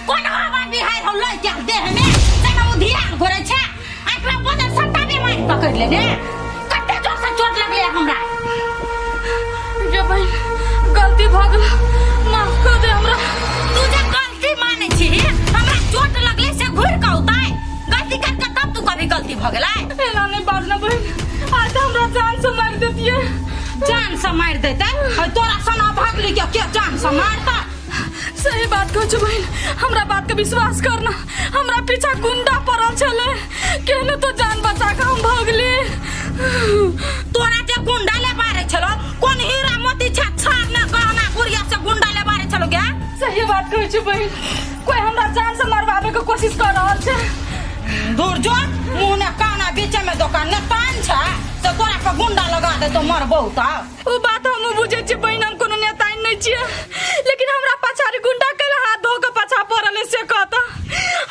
कोन हवा बिहार हो लइ के देह में जेना उधियार घोरे छे आंखला बदर सट्टा भी मार पकड़ ले ने कते जोर से चोट लगले हमरा ये भाई गलती भ गेल माफ कर दे हमरा तू जे गलती माने छी हमरा चोट लगले से घुर के उताय गलती कर के तब तू कभी गलती भ गेलै एना नहीं बाजना बहन आज हमरा जान से मार देतिए जान से मार देते और तोरा सना भागली के जान से मारता सही बात कहै छ बहन हमरा बात के विश्वास करना हमरा पीछा गुंडा पड़ल छले केहने तो जान बचा के हम भागली तोरा जे गुंडा ले बारे छलो कोन हीरा मोती छाछार ना गहना गुड़िया से गुंडा ले बारे छलो के सही बात कहै छ बहन कोई हमरा जान से मारवावे के कोशिश कर रहल छे दूर जो मुंह ने काना बीच में दुकान ने तान छ तो तोरा पे गुंडा लगा दे तो मरबो त ओ बात हम बुझे छी बहन हम कोनो नेता नहीं छिए लेकिन हमरा पछाड़ी गुंडा के हाथ धो के पछा पड़ल से कहता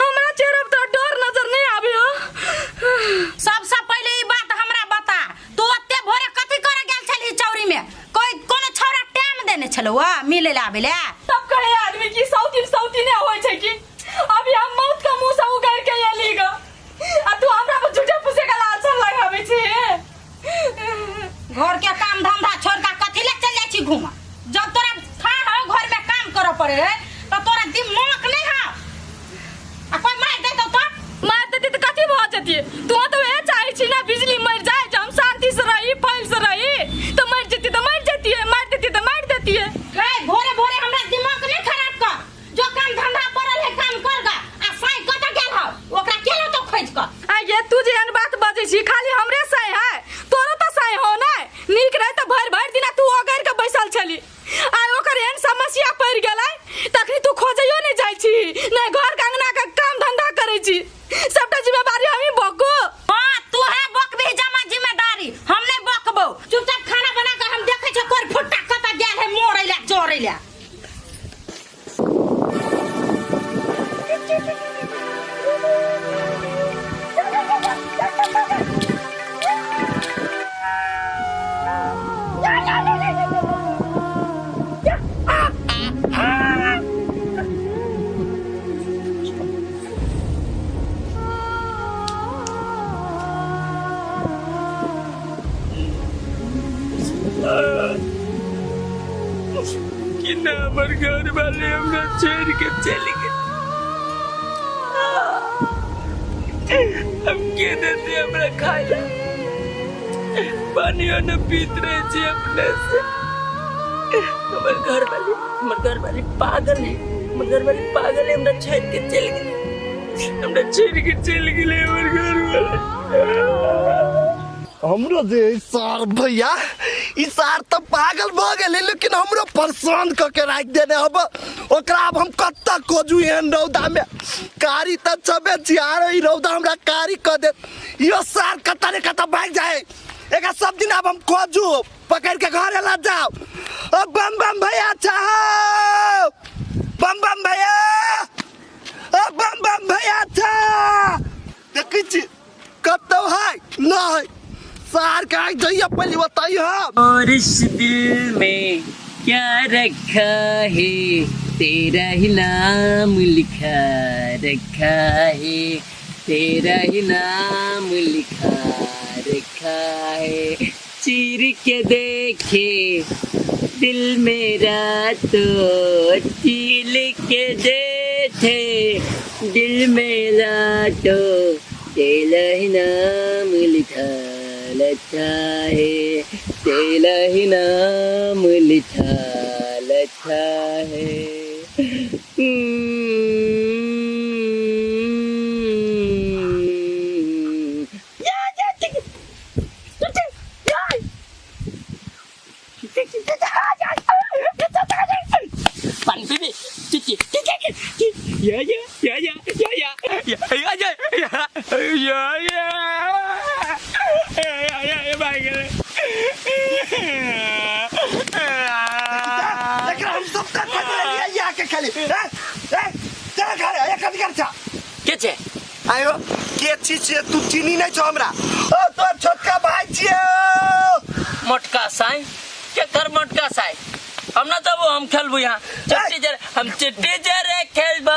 हमरा चेहरा पर डर नजर नहीं आबियो सबसे पहले ई बात हमरा बता तू ओते भोरे कथि करे गेल छली चौरी में कोई कोनो छौरा टाइम देने छलो वा मिले ला आबेले तब कहे आदमी की सौती ने होय छै की अभी हम मौत का मुंह से उगाड़ के एली ग आ तू हमरा पर झूठे पूछे का लालच लगावे छी घर के काम धंधा छोड़ के कथि ले चल जाय छी घुमा जब तोरा था हो घर में काम करे पड़े रे तो तोरा दिमाग नहीं है आ कोई मार दे तो मार देती तो कथि भ जती तू तो ए चाहे छी ना बिजली मर जाए हम शांति से रही फैल से रही तो मर जती तो मर जती है मार देती तो मार देती है ए भोरे भोरे हमरा दिमाग नहीं खराब कर जो काम धंधा पड़ल है काम कर गा आ साई कत गेल हो ओकरा केलो तो खोज कर आ ये तू जे अन बात बजे छी खाली हमरे सही है तोरो तो सही हो ना नीक रहे तो भर भर दिन तू ओगर के बैसल छली आ ओकर एहन समस्या पड़ गेलै तखनी तू खोजइयो नहीं जाय छी नै घर कंगना के काम धंधा करे छी सबटा जिम्मेदारी हम ही बको हां तू है बकबी जमा जिम्मेदारी हम नहीं बकबो चुपचाप खाना बना के हम देखे छ कोर फुट्टा कत गेल है मोरैला जोरैला कि हमर घर वाले हमरा छोड़ के चले गए हम के देते हमरा खाए पानी न पीत रहे छी अपने से हमर घर वाली पागल है हमरा छोड़ के चल गए हमर घर वाले हमरो जे सार भैया ई सार तो पागल भ गेले लेकिन हमरो परेशान क के राख देने अब ओकरा अब हम कत्ता खोजू एहन रौदा में कारी त छबे जियार ई रौदा हमरा कारी क दे यो सार कत्ता ने कत्ता भाग जाए एका सब दिन अब हम खोजू पकड़ के घरे ला जाओ अब बम बम भैया चाहो बम बम भैया अब बम बम भैया था देखी छी कत्तो है नहीं सार का जइया पहले बताइए और इस दिल में क्या रखा है तेरा ही नाम लिखा रखा है तेरा ही नाम लिखा रखा है चीर के देखे दिल मेरा तो चील के देखे दिल मेरा तो तेरा ही नाम लिखा लच्छा है तेरा ही नाम लिखा लच्छा है पानी पीबे हम सब का लिया के खाली चल घर आया कथि करछा के छे आयो के छी तू चिनी नहीं छो हमरा ओ तोर छोटका भाई छियो मोटका साई के कर मोटका साई हम ना तब हम खेलबो यहाँ चिट्टी जरे हम चिट्टी जरे खेलबो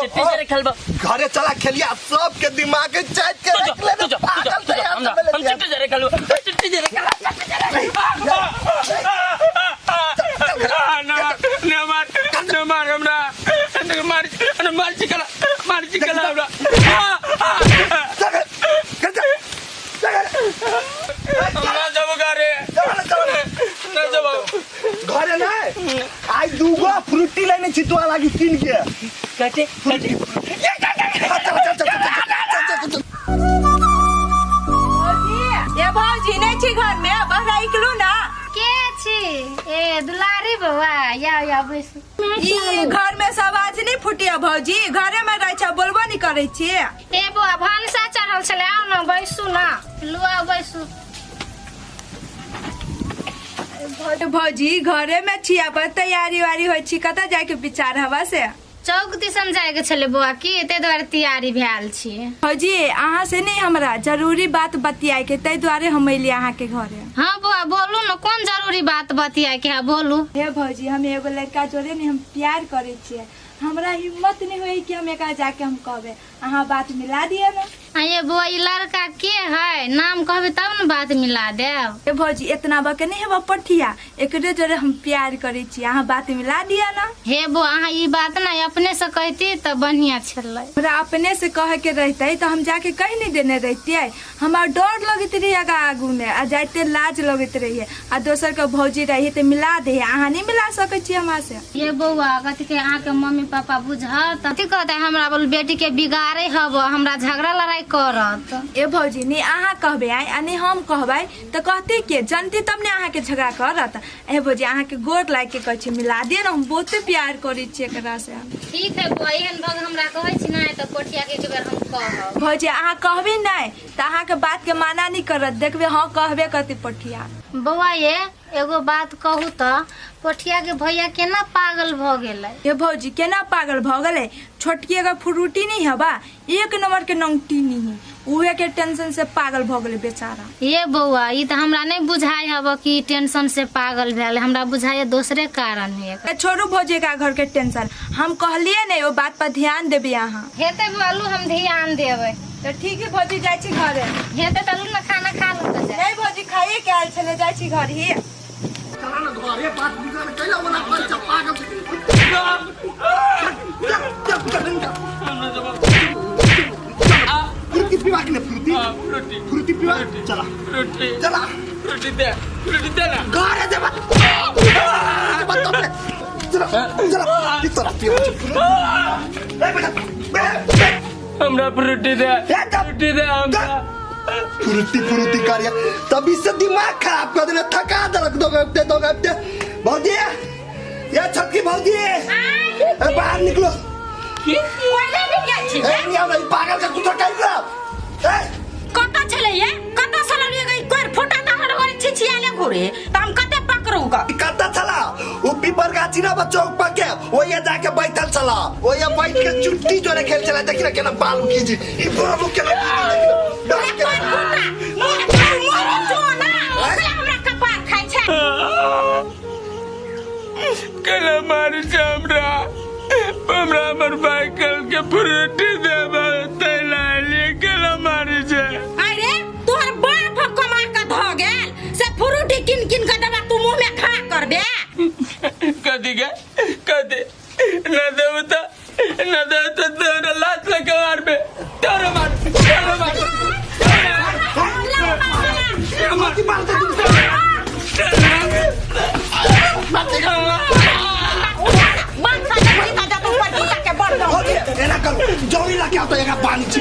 चिट्टी जरे खेलबो घरे चला खेलिया सबके दिमाग के चाट के रख ले हम चिट्टी जरे खेलबो चिट्टी जरे ना मार हमरा मार चिकला हमरा घरे ना आज दूगो फ्रूटी लेने छितवा लागी तीन के काटे ये भौजी नहीं छी घर में बहरा निकलू ना के छी ए दुलारी बउआ या बैसू ई घर में सब आज नहीं फुटिया भौजी घरे में रह छ बोलबो नहीं करे छी ए बउआ भानसा चढ़ल छले आओ ना बैसू ना लुआ बैसू भौजी घरे में छिया पर तैयारी वारी होय छी कत जाय के विचार हवा से चौक दिसन जाए के छले बउआ की ते द्वारे तैयारी भेल छी भौजी अहाँ से नहीं हमरा जरूरी बात बतियाए के तै द्वारे हम अइली अहाँ के घरे हाँ बउआ बोलू ना कौन जरूरी बात बतियाए के है बोलू हे भौजी हम एगो लड़का जोड़े नहीं हम प्यार करे छिए हमरा हिम्मत नहीं होई कि हम एकरा जाके हम कहबे अहाँ बात मिला दिए ना ये बउआ ई लड़का के है नाम कहबे तब न बात मिला देब ए भौजी इतना बके नहीं हेबा पठिया एकरे जोड़े हम प्यार करे छी अहाँ बात मिला दिया ना हे बउआ अहाँ ई बात ना अपने से कहती त बढ़िया छले हमरा अपने से कहे के रहते तो हम जाके कहीं नहीं देने रहतिए हमार डर लगत रही आगू में आ जाते लाज लगत रही आ दोसर के भौजी रही तो मिला दे अहाँ नहीं मिला सके छी हमरा से ये बउआ कथी के अहाँ के मम्मी पापा बुझत कथी कहते हमरा बोल बेटी के बिगाड़े हब हमरा झगड़ा लड़ाई करत ए भौजी नहीं अहाँ कहबे आ नहीं हम कहबे तो कहते के जनती तब ने अहाँ के झगड़ा करत ए भौजी अहाँ के गोर लाग के कह छी मिला दिए ना हम बहुते प्यार करे छी एकरा से ठीक है बउआ एहन भग हमरा कहै छी ना त पोठिया के एक बेर हम कहब भौजी अहाँ कहबे नहीं तो अहाँ के बात के माना नहीं करत देखबे हाँ कहबे करती पठिया बउआ ये एगो बात कहू त पोठिया के भैया केना पागल भ गेलै ये भौजी केना पागल भ गेलै छोटकी अगर फ्रूटी नहीं हबा एक नंबर के नंगटी नहीं उहे के टेंशन से पागल भ गेलै बेचारा ये बउआ ई त हमरा नहीं बुझाई हब कि टेंशन से पागल भेल हमरा बुझाई दूसरे कारण है छोड़ू भौजी का घर के टेंशन हम कहलिए नहीं वो बात पर ध्यान देबे अहाँ हेते बोलू हम ध्यान देबै तो ठीक है भौजी जाय छी घरे हेते तलू ना खाना खा लो त जा नहीं भौजी खाइए के आयल छले जाय छी घर ही चला ना घरे बात बिगाड़ कैला वाला पंच पागल फ्रूटी पीवा के फ्रूटी पीवा चला फ्रूटी दे ना घरे दे बात चला इस तरह पीवा ए बेटा हमरा फ्रूटी दे हमरा फ्रूटी कार्य तभी से दिमाग खराब कर देना थका दर्द दो गप्ते भौजी ये छक्की भौजी बाहर निकलो कोइले भी गेल छी नहीं भाई पागल का कुछ टाइम ला कत छले ये कत सललिए गई कोर फोटा त हर घर छिछियाले घुरे त हम कते पकड़ूगा कत्ता चला वो पीपर गाछी ना चौक पर के वो ये जाके बैठल चला वो ये बैठ के चुट्टी जोरे खेल चला देखिना केना बाल कीजी ई बुरा के कल हमारे हमरा हमर भाई कल के फ्रूटी देबे तैला लिए कल हमारे से अरे तोहर बाप कमा के ध गेल से फ्रूटी किन के देबा तू मुंह में खा करबे कथी न देबो त तोरा लात लगा मारबे तोरा मार जोरी लगे तो यहाँ पानी ची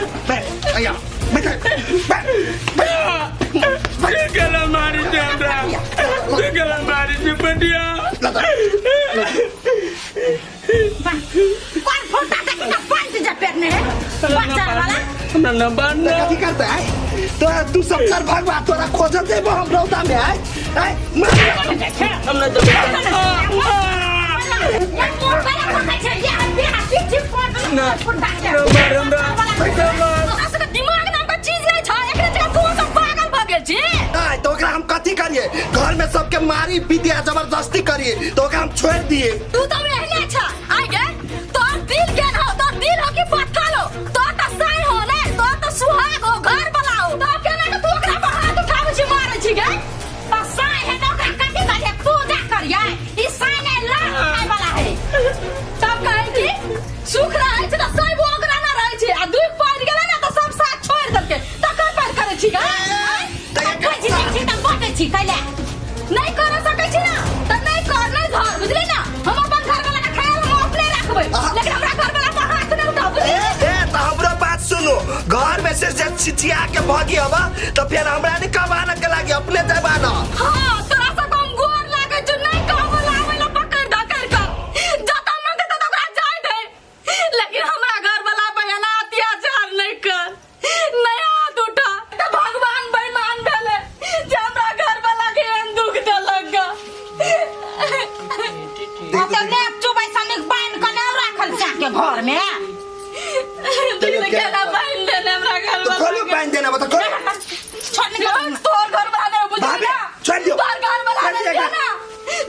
गला मारी हमरा गला मारी बढ़िया कौन फोटा तक पंच जा पेट में बच्चा वाला हमरा न बनना कथी करते है तो तू सब कर भगवा तोरा खोज देबो हम रौदा में है हमरा तो ओकरा हम कथी करिए? घर में सबके मारी पीटिया जबरदस्ती करिए तो ओकरा हम छोड़ दिए। तू तो रहने अच्छा आगे तोर दिल के ना तोर दिल हो कि पत्थर हो तो सही हो ने तो सुहाग हो घर बनाओ तो केना के तू ओकरा पर हाथ उठावे छी मारे छी गे तो साई है तो ओकरा कथी करिए? पूजा करिए। ई साई ने लाख खाए वाला है। तब कहे कि सुख रहे छी तो सही वो ओकरा ना रहे छी आ दुख पड़ गेले ना तो सब साथ छोड़ देलके त कर पर करे छी गे कोई चीज नहीं तो बाटे छी कैले नहीं कर सकै छी ना त नहीं कर नहीं धर बुझली ना हम अपन घर वाला के ख्याल हम अपने रखबै लेकिन हमरा घर वाला पर हाथ नहीं उठाबू तो हमरो बात सुनो, घर में से जब छिचिया के भागी हवा तो फिर हमरा नहीं कमाना के लागी अपने जबाना। हां तोरा से कम गोर लागे जो नहीं कहबो लावे ला पकड़ धकर का जता मंगे तो ओकरा जाय दे लेकिन हमरा घर वाला बयाना अत्याचार नहीं कर नहीं हाथ उठा तो भगवान बेईमान भेले जे हमरा घर वाला के एहन दुख दे लगा मतलब ने चुबै सनिक बांध के न रखल जाके घर में। दिल के ना बांध देने हमरा घर तो वाला खोलो बांध देना बता खोलो। छोड़ निकल। तोर घर वाला ने बुझली भाभी, ना छोड़ दियो। तोर घर वाला छोड़ ने दिएगा। ना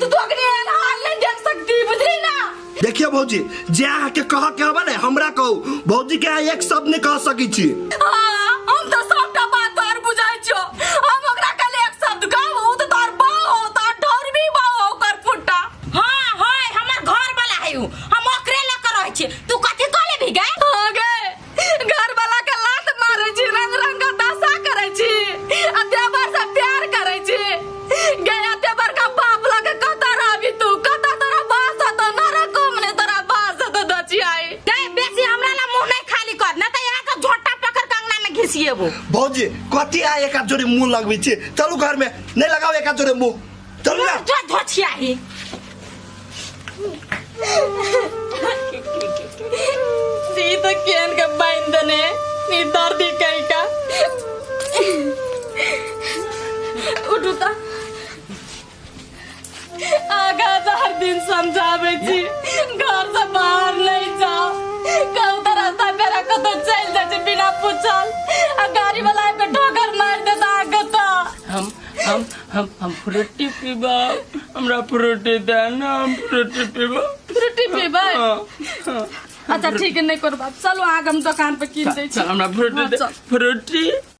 तू तो अगले हाल नहीं देख सकती बुझली ना देखिए भौजी जे आके कह के हवा ने हमरा कहू भौजी के एक शब्द नहीं कह सकी छी। हां हम तो सबटा बात तोर बुझाइ छो हम ओकरा कले एक शब्द कहू तो तोर बाहो तो ढोर भी बाहो कर फुटा हां होय हमर घर वाला है उ हम ओकरे ले कर रहै छी। तू कथी कहले भी गए? हो गए घर वाला के लात मारे छी रंग रंग का दशा करे छी अत्याचार से प्यार करे छी गया तेबर का बाप लगे कता रावी तू कता तोरा बास तो नरक में तोरा बास तो दची आई दे बेसी हमरा ला मुंह नहीं खाली कर ना तो यहाँ का झोटा पकड़ कंगना में घिसिएबो। भौजी कथी आ एक जोड़ी मुंह लगबी छी? चलू घर में नहीं लगाओ एक जोड़ी मुंह चलू ना। जो धोछिया ही सी तो केन के बांध देने नी दर्दी कई का उठुता आगा हर दिन समझावे छी घर से बाहर नहीं जाओ कहू तो रास्ता मेरा को तो चल जाए बिना पूछल आ गाड़ी वाला पे ठोकर मार देता आगे तो हम फ्रूटी पीबा हमरा फ्रूटी दे ना हम फ्रूटी पीबा। फ्रूटी पीबा अच्छा ठीक है नहीं करबा चलो आगे हम दुकान पे किन दे छी चल हमरा फ्रूटी दे चल। फ्रूटी